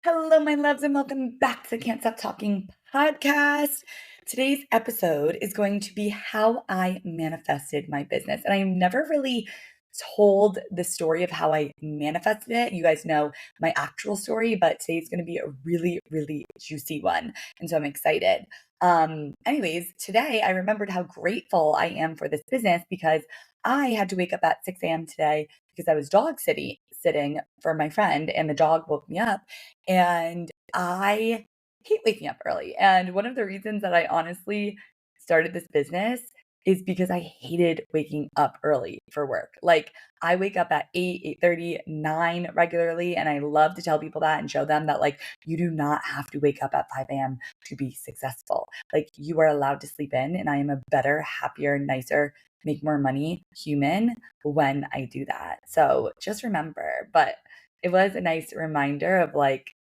Hello, my loves, and welcome back to the Can't Stop Talking podcast. Today's episode is going to be how I manifested my business. And I've never really told the story of how I manifested it. You guys know my actual story, but today's going to be a really, really juicy one. And so I'm excited. Anyways, today I remembered how grateful I am for this business because I had to wake up at 6 a.m. today because I was dog sitting for my friend, and the dog woke me up. And I hate waking up early. And one of the reasons that I honestly started this business is because I hated waking up early for work. Like I wake up at 8, 8:30, 9 regularly. And I love to tell people that and show them that like you do not have to wake up at 5 a.m. to be successful. Like you are allowed to sleep in. And I am a better, happier, nicer, make more money human when I do that. So just remember, but it was a nice reminder of like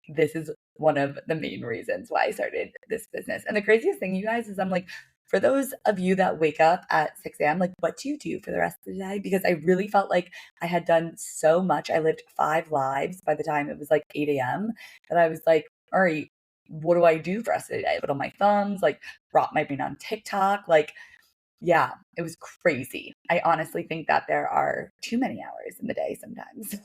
this is one of the main reasons why I started this business. And the craziest thing, you guys, is I'm like, for those of you that wake up at 6 a.m., like, what do you do for the rest of the day? Because I really felt like I had done so much. I lived 5 lives by the time it was like 8 a.m. that I was like, all right, what do I do for the rest of the day? I put on my thumbs, like, rot my brain on TikTok. Like, yeah, it was crazy. I honestly think that there are too many hours in the day sometimes.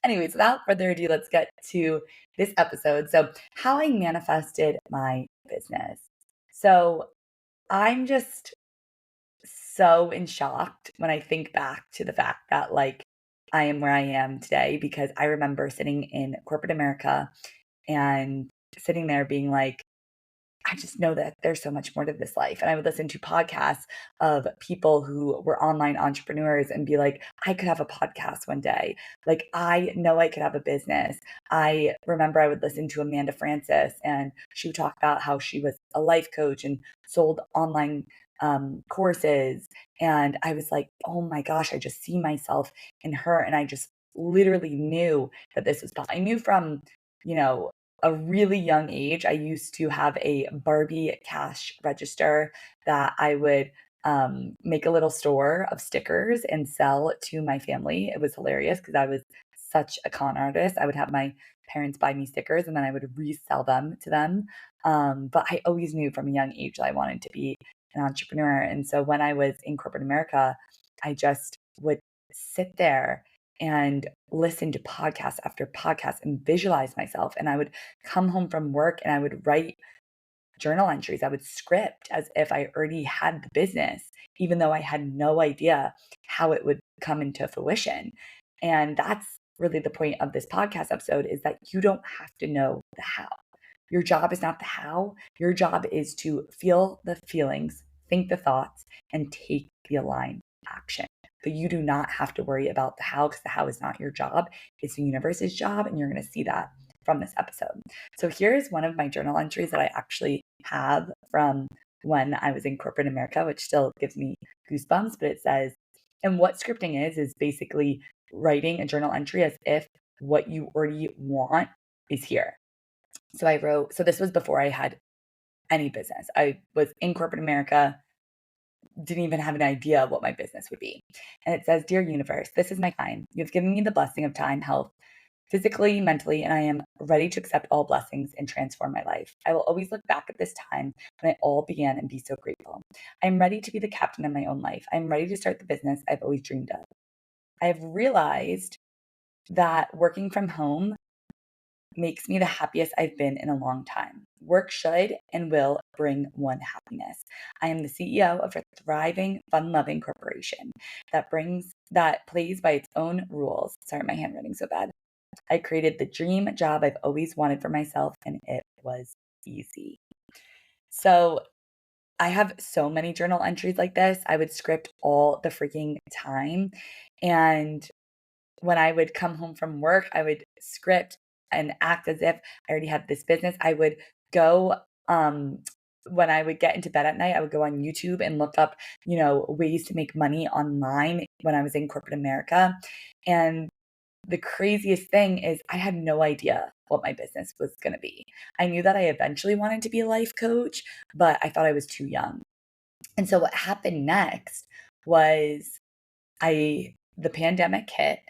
Anyways, without further ado, let's get to this episode. So, how I manifested my business. So, I'm just so in shocked when I think back to the fact that like I am where I am today because I remember sitting in corporate America and sitting there being like, I just know that there's so much more to this life. And I would listen to podcasts of people who were online entrepreneurs and be like, I could have a podcast one day. Like, I know I could have a business. I remember I would listen to Amanda Francis, and she would talk about how she was a life coach and sold online courses. And I was like, oh my gosh, I just see myself in her. And I just literally knew that this was possible. I knew from, you know, a really young age, I used to have a Barbie cash register that I would make a little store of stickers and sell to my family. It was hilarious because I was such a con artist. I would have my parents buy me stickers and then I would resell them to them. But I always knew from a young age that I wanted to be an entrepreneur. And so when I was in corporate America, I just would sit there and listen to podcast after podcast and visualize myself. And I would come home from work and I would write journal entries. I would script as if I already had the business, even though I had no idea how it would come into fruition. And that's really the point of this podcast episode is that you don't have to know the how. Your job is not the how. Your job is to feel the feelings, think the thoughts, and take the aligned action. But you do not have to worry about the how because the how is not your job. It's the universe's job. And you're going to see that from this episode. So here's one of my journal entries that I actually have from when I was in corporate America, which still gives me goosebumps. But it says, and what scripting is basically writing a journal entry as if what you already want is here. So I wrote, so this was before I had any business. I was in corporate America, didn't even have an idea of what my business would be. And it says, Dear universe, this is my time. You've given me the blessing of time, health, physically, mentally, and I am ready to accept all blessings and transform my life. I will always look back at this time when it all began and be so grateful. I am ready to be the captain of my own life. I am ready to start the business I've always dreamed of. I have realized that working from home makes me the happiest I've been in a long time. Work should and will bring one happiness. I am the CEO of a thriving, fun-loving corporation that plays by its own rules. Sorry, my handwriting's so bad. I created the dream job I've always wanted for myself, and it was easy. So I have so many journal entries like this. I would script all the freaking time. And when I would come home from work, I would script and act as if I already had this business. I would go, when I would get into bed at night, I would go on YouTube and look up, ways to make money online when I was in corporate America. And the craziest thing is I had no idea what my business was going to be. I knew that I eventually wanted to be a life coach, but I thought I was too young. And so what happened next was the pandemic hit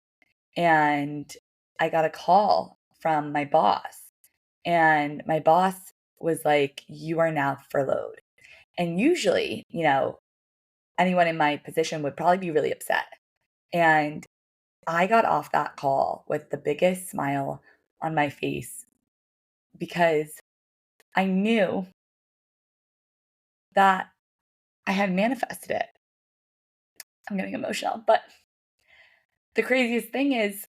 and I got a call from my boss. And my boss was like, "You are now furloughed." And usually, anyone in my position would probably be really upset. And I got off that call with the biggest smile on my face because I knew that I had manifested it. I'm getting emotional, but the craziest thing is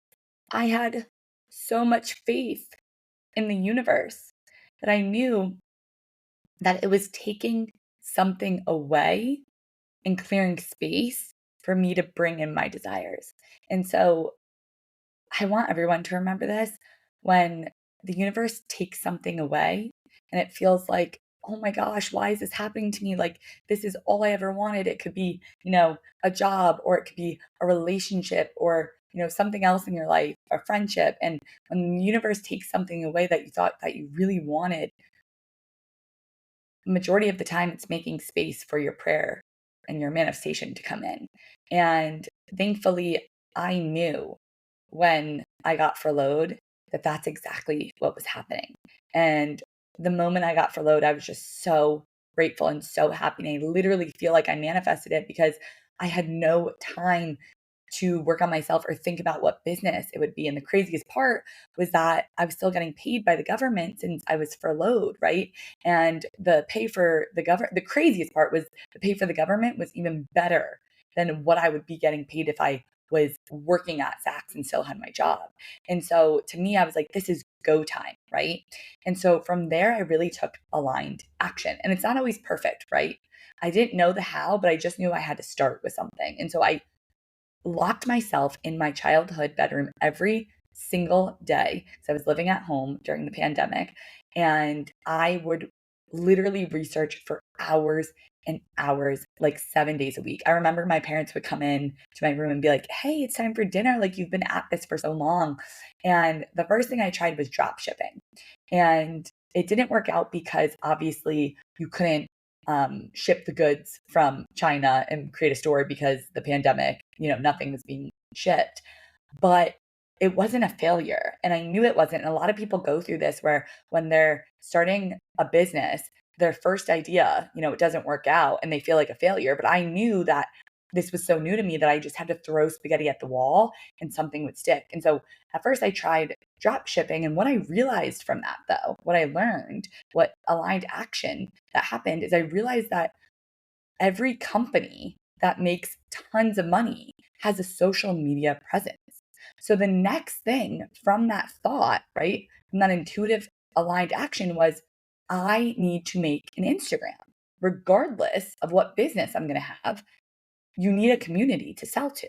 I had so much faith in the universe that I knew that it was taking something away and clearing space for me to bring in my desires. And so I want everyone to remember this when the universe takes something away and it feels like, oh my gosh, why is this happening to me? Like, this is all I ever wanted. It could be, a job, or it could be a relationship, or, something else in your life, a friendship. And when the universe takes something away that you thought that you really wanted, majority of the time it's making space for your prayer and your manifestation to come in. And thankfully, I knew when I got furloughed that that's exactly what was happening. And the moment I got furloughed, I was just so grateful and so happy. And I literally feel like I manifested it because I had no time to work on myself or think about what business it would be. And the craziest part was that I was still getting paid by the government since I was furloughed, right? And the pay for the government, the craziest part was the pay for the government was even better than what I would be getting paid if I was working at Saks and still had my job. And so to me, I was like, this is go time, right? And so from there, I really took aligned action. And it's not always perfect, right? I didn't know the how, but I just knew I had to start with something. And so I locked myself in my childhood bedroom every single day. So I was living at home during the pandemic, and I would literally research for hours and hours, like 7 days a week. I remember my parents would come in to my room and be like, "Hey, it's time for dinner. Like, you've been at this for so long." And the first thing I tried was drop shipping. And it didn't work out because obviously you couldn't ship the goods from China and create a store because the pandemic, nothing was being shipped. But it wasn't a failure. And I knew it wasn't. And a lot of people go through this where when they're starting a business, their first idea, it doesn't work out and they feel like a failure. But I knew that this was so new to me that I just had to throw spaghetti at the wall and something would stick. And so at first I tried drop shipping. And what I realized from that, though, what I learned, what aligned action that happened is I realized that every company that makes tons of money has a social media presence. So the next thing from that thought, right, from that intuitive aligned action was I need to make an Instagram. Regardless of what business I'm going to have, you need a community to sell to.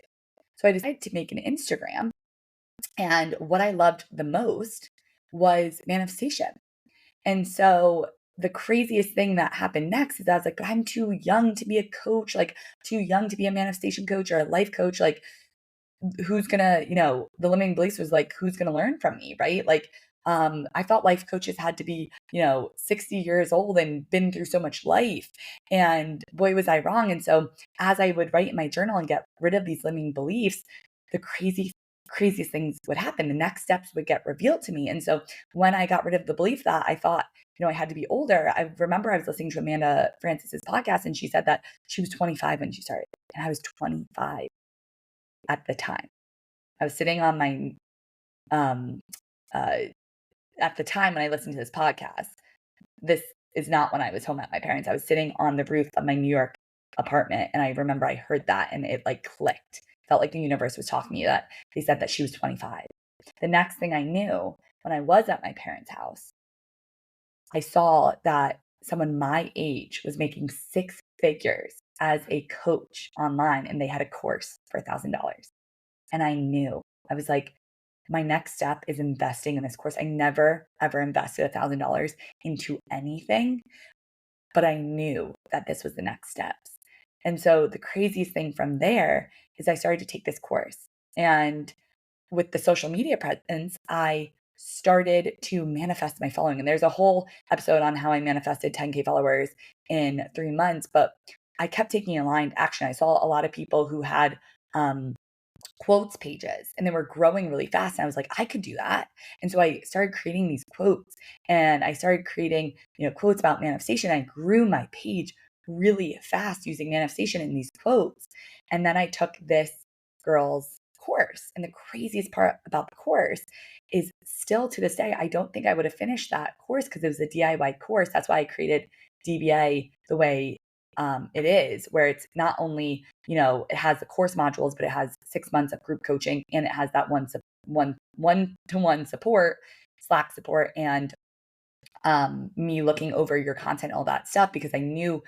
So I decided to make an Instagram. And what I loved the most was manifestation. And so the craziest thing that happened next is I was like, but I'm too young to be a coach, like too young to be a manifestation coach or a life coach. Like, who's gonna, the limiting beliefs was like, who's gonna learn from me, right? Like, I thought life coaches had to be, 60 years old and been through so much life. And boy, was I wrong. And so as I would write in my journal and get rid of these limiting beliefs, the craziest things would happen. The next steps would get revealed to me. And so when I got rid of the belief that I thought, I had to be older, I remember I was listening to Amanda Francis's podcast and she said that she was 25 when she started. And I was 25 at the time. I was sitting on my, um, uh, at the time when I listened to this podcast, this is not when I was home at my parents'. I was sitting on the roof of my New York apartment. And I remember I heard that and it like clicked. Felt like the universe was talking to me that they said that she was 25. The next thing I knew, when I was at my parents' house, I saw that someone my age was making six figures as a coach online and they had a course for $1,000. And I knew, I was like, my next step is investing in this course. I never, ever invested $1,000 into anything, but I knew that this was the next steps. And so the craziest thing from there is I started to take this course. And with the social media presence, I started to manifest my following. And there's a whole episode on how I manifested 10K followers in 3 months, but I kept taking aligned action. I saw a lot of people who had quotes pages and they were growing really fast. And I was like, I could do that. And so I started creating these quotes and I started creating, quotes about manifestation. I grew my page really fast using manifestation in these quotes. And then I took this girl's course. And the craziest part about the course is still to this day, I don't think I would have finished that course because it was a DIY course. That's why I created DBA the way it is, where it's not only, it has the course modules, but it has 6 months of group coaching and it has that one-to-one support, Slack support, and me looking over your content, all that stuff, because I knew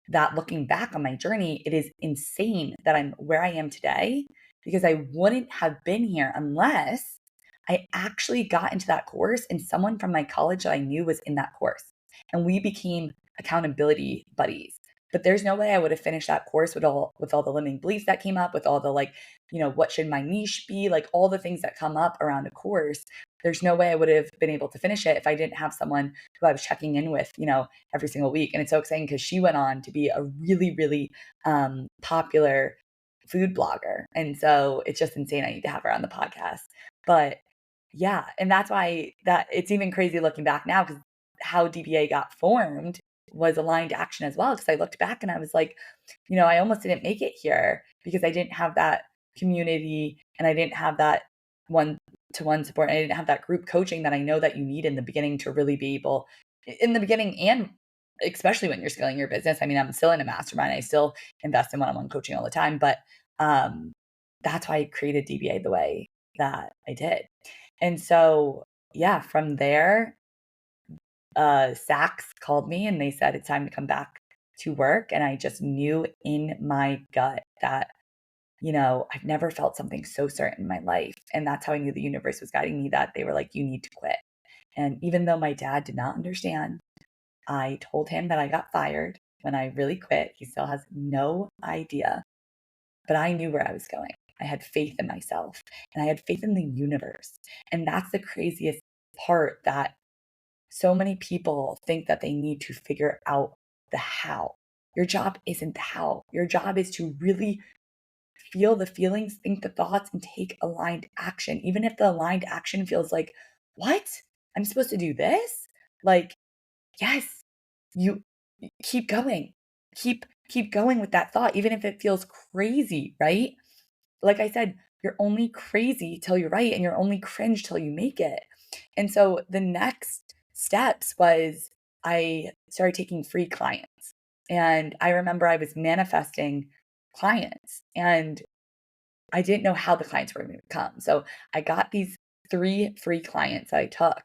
that looking back on my journey, it is insane that I'm where I am today because I wouldn't have been here unless I actually got into that course and someone from my college that I knew was in that course. And we became accountability buddies. But there's no way I would have finished that course with all the limiting beliefs that came up, with all the like, what should my niche be? Like all the things that come up around a course. There's no way I would have been able to finish it if I didn't have someone who I was checking in with, every single week. And it's so exciting because she went on to be a really, really popular food blogger. And so it's just insane. I need to have her on the podcast. But yeah, and that's why that it's even crazy looking back now because how DBA got formed was aligned action as well. Because I looked back and I was like, I almost didn't make it here because I didn't have that community and I didn't have that one-to-one support. And I didn't have that group coaching that I know that you need in the beginning to really be able in the beginning and especially when you're scaling your business. I mean, I'm still in a mastermind. I still invest in one-on-one coaching all the time, but that's why I created DBA the way that I did. And so, yeah, from there, Saks called me and they said it's time to come back to work. And I just knew in my gut that, I've never felt something so certain in my life. And that's how I knew the universe was guiding me, that they were like, you need to quit. And even though my dad did not understand, I told him that I got fired when I really quit. He still has no idea, but I knew where I was going. I had faith in myself and I had faith in the universe. And that's the craziest part, that so many people think that they need to figure out the how. Your job isn't the how. Your job is to really feel the feelings, think the thoughts, and take aligned action. Even if the aligned action feels like, what? I'm supposed to do this? Like, yes, you keep going. Keep going with that thought, even if it feels crazy, right? Like I said, you're only crazy till you're right, and you're only cringe till you make it. And so the next steps was I started taking free clients. And I remember I was manifesting clients and I didn't know how the clients were going to come. So I got these 3 free clients that I took.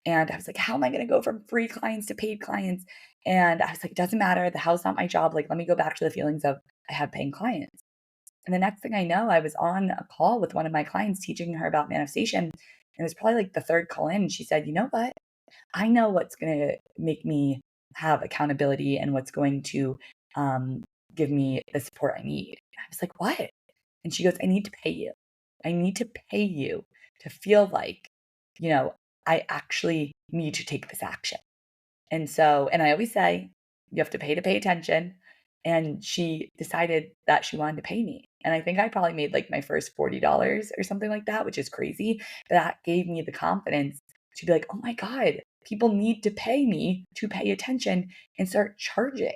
And I was like, how am I going to go from free clients to paid clients? And I was like, it doesn't matter. The hell's not my job. Like, let me go back to the feelings of I have paying clients. And the next thing I know, I was on a call with one of my clients teaching her about manifestation. And it was probably like the third call in. And she said, you know what? I know what's going to make me have accountability and what's going to um, give me the support I need. I was like, what? And she goes, I need to pay you. I need to pay you to feel like, you know, I actually need to take this action. And so, and I always say, you have to pay attention. And she decided that she wanted to pay me. And I think I probably made like my first $40 or something like that, which is crazy. But that gave me the confidence to be like, oh my God, people need to pay me to pay attention and start charging.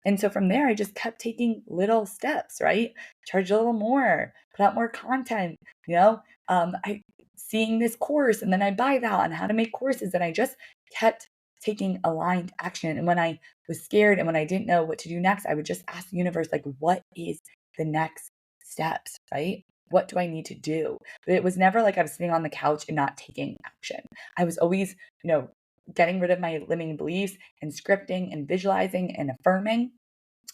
And so from there, I just kept taking little steps, right? Charge a little more, put out more content, I seeing this course and then I buy that on how to make courses. And I just kept taking aligned action. And when I was scared and when I didn't know what to do next, I would just ask the universe, like, what is the next steps, right? What do I need to do? But it was never like I was sitting on the couch and not taking action. I was always, getting rid of my limiting beliefs and scripting and visualizing and affirming.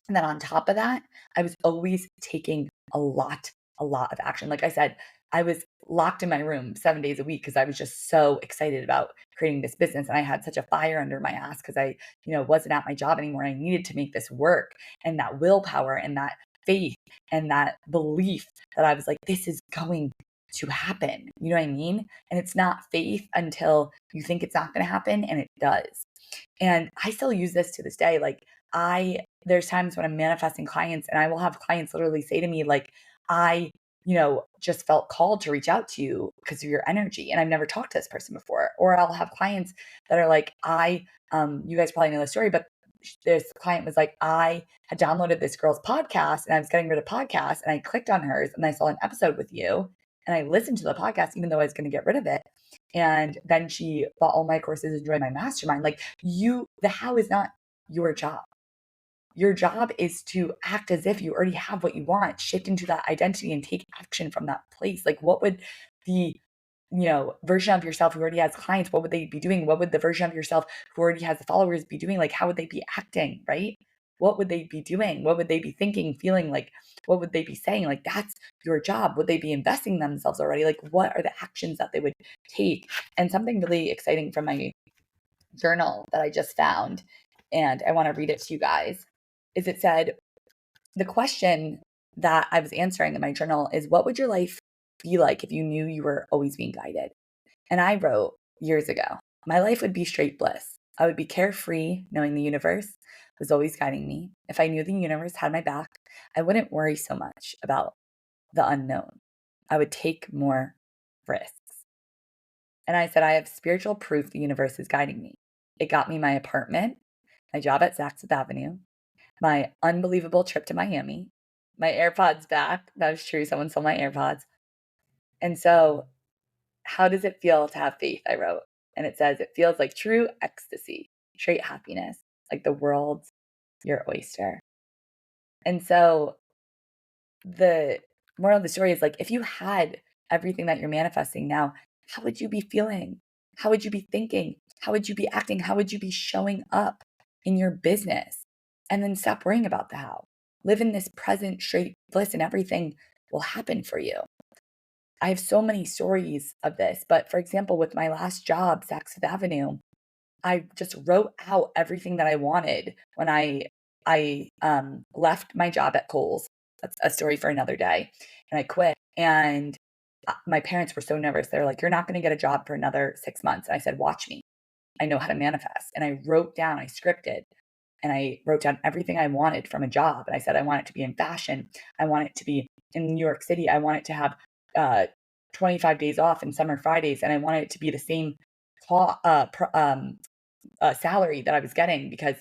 And then on top of that, I was always taking a lot of action. Like I said, I was locked in my room 7 days a week because I was just so excited about creating this business. And I had such a fire under my ass because I, wasn't at my job anymore. I needed to make this work, and that willpower and that faith and that belief that I was like, this is going to happen. You know what I mean? And it's not faith until you think it's not going to happen, and it does. And I still use this to this day. Like, there's times when I'm manifesting clients and I will have clients literally say to me, like, I, just felt called to reach out to you because of your energy. And I've never talked to this person before. Or I'll have clients that are like, you guys probably know the story, but this client was like, I had downloaded this girl's podcast and I was getting rid of podcasts and I clicked on hers and I saw an episode with you and I listened to the podcast, even though I was going to get rid of it. And then she bought all my courses and joined my mastermind. Like the how is not your job. Your job is to act as if you already have what you want, shift into that identity and take action from that place. Like what would the version of yourself who already has clients, what would they be doing? What would the version of yourself who already has the followers be doing? Like, how would they be acting, right? What would they be doing? What would they be thinking, feeling? Like, what would they be saying? Like, that's your job. Would they be investing in themselves already? Like, what are the actions that they would take? And something really exciting from my journal that I just found, and I want to read it to you guys, is it said, the question that I was answering in my journal is, what would your life be like if you knew you were always being guided? And I wrote years ago, my life would be straight bliss. I would be carefree, knowing the universe was always guiding me. If I knew the universe had my back, I wouldn't worry so much about the unknown. I would take more risks. And I said, I have spiritual proof the universe is guiding me. It got me my apartment, my job at Saks Fifth Avenue, my unbelievable trip to Miami, my AirPods back. That was true. Someone stole my AirPods. And so, how does it feel to have faith? I wrote. And it says, it feels like true ecstasy, straight happiness, like the world's your oyster. And so, the moral of the story is like, if you had everything that you're manifesting now, how would you be feeling? How would you be thinking? How would you be acting? How would you be showing up in your business? And then stop worrying about the how. Live in this present straight bliss and everything will happen for you. I have so many stories of this, but for example, with my last job, Saks Fifth Avenue, I just wrote out everything that I wanted when I left my job at Kohl's. That's a story for another day. And I quit. And my parents were so nervous. They're like, "You're not going to get a job for another 6 months." And I said, "Watch me. I know how to manifest." And I wrote down, I scripted, and I wrote down everything I wanted from a job. And I said, I want it to be in fashion. I want it to be in New York City. I want it to have 25 days off and summer Fridays. And I wanted it to be the same salary that I was getting, because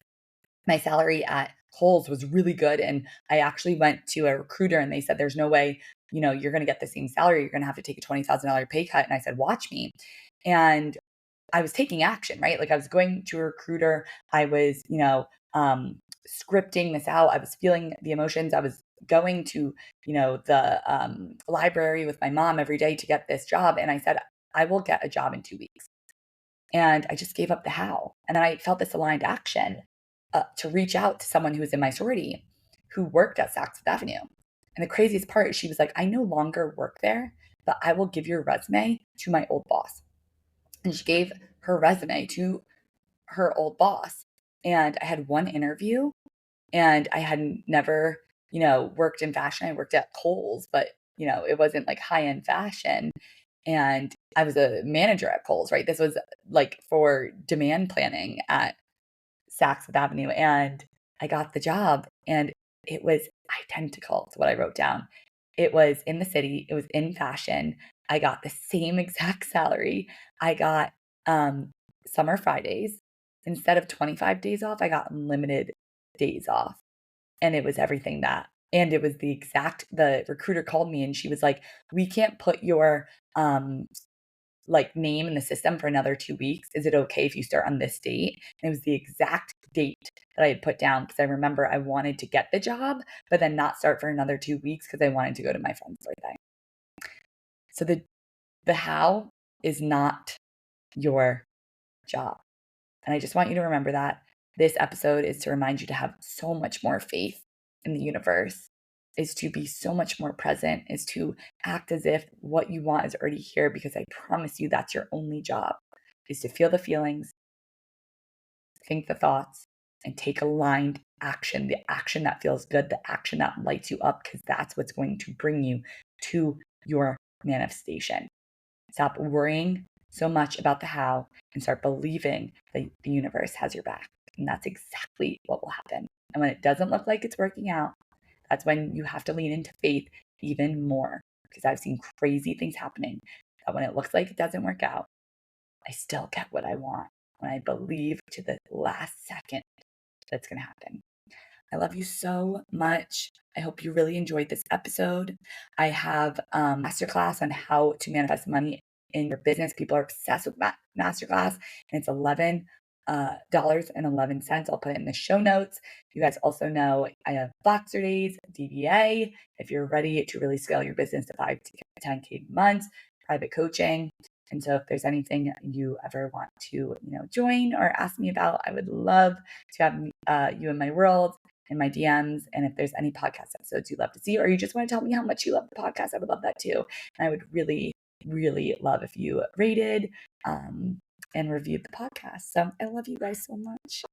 my salary at Kohl's was really good. And I actually went to a recruiter and they said, there's no way, you're going to get the same salary. You're going to have to take a $20,000 pay cut. And I said, watch me. And I was taking action, right? Like I was going to a recruiter. I was, scripting this out. I was feeling the emotions. I was going to, the library with my mom every day to get this job. And I said, I will get a job in 2 weeks. And I just gave up the how. And then I felt this aligned action to reach out to someone who was in my sorority who worked at Saks Fifth Avenue. And the craziest part is she was like, I no longer work there, but I will give your resume to my old boss. And she gave her resume to her old boss. And I had one interview, and I had never, worked in fashion. I worked at Kohl's, but, it wasn't like high end fashion. And I was a manager at Kohl's, right? This was like for demand planning at Saks Fifth Avenue. And I got the job, and it was identical to what I wrote down. It was in the city, it was in fashion. I got the same exact salary. I got summer Fridays. Instead of 25 days off, I got unlimited days off. And it was everything that. And it was the recruiter called me and she was like, we can't put your name in the system for another 2 weeks. Is it okay if you start on this date? And it was the exact date that I had put down, because I remember I wanted to get the job, but then not start for another 2 weeks because I wanted to go to my friend's birthday. So the how is not your job. And I just want you to remember that. This episode is to remind you to have so much more faith in the universe, is to be so much more present, is to act as if what you want is already here, because I promise you that's your only job, is to feel the feelings, think the thoughts, and take aligned action, the action that feels good, the action that lights you up, because that's what's going to bring you to your manifestation. Stop worrying so much about the how and start believing that the universe has your back. And that's exactly what will happen. And when it doesn't look like it's working out, that's when you have to lean into faith even more. because I've seen crazy things happening that when it looks like it doesn't work out, I still get what I want when I believe to the last second that's going to happen. I love you so much. I hope you really enjoyed this episode. I have a masterclass on how to manifest money in your business. People are obsessed with masterclass, and it's $11.11. I'll put it in the show notes. You guys also know I have Boxer Days, DBA. If you're ready to really scale your business to 5 to 10K months, private coaching. And so if there's anything you ever want to, join or ask me about, I would love to have you in my world, in my DMs. And if there's any podcast episodes you'd love to see, or you just want to tell me how much you love the podcast, I would love that too. And I would really, really love if you rated and reviewed the podcast. So I love you guys so much.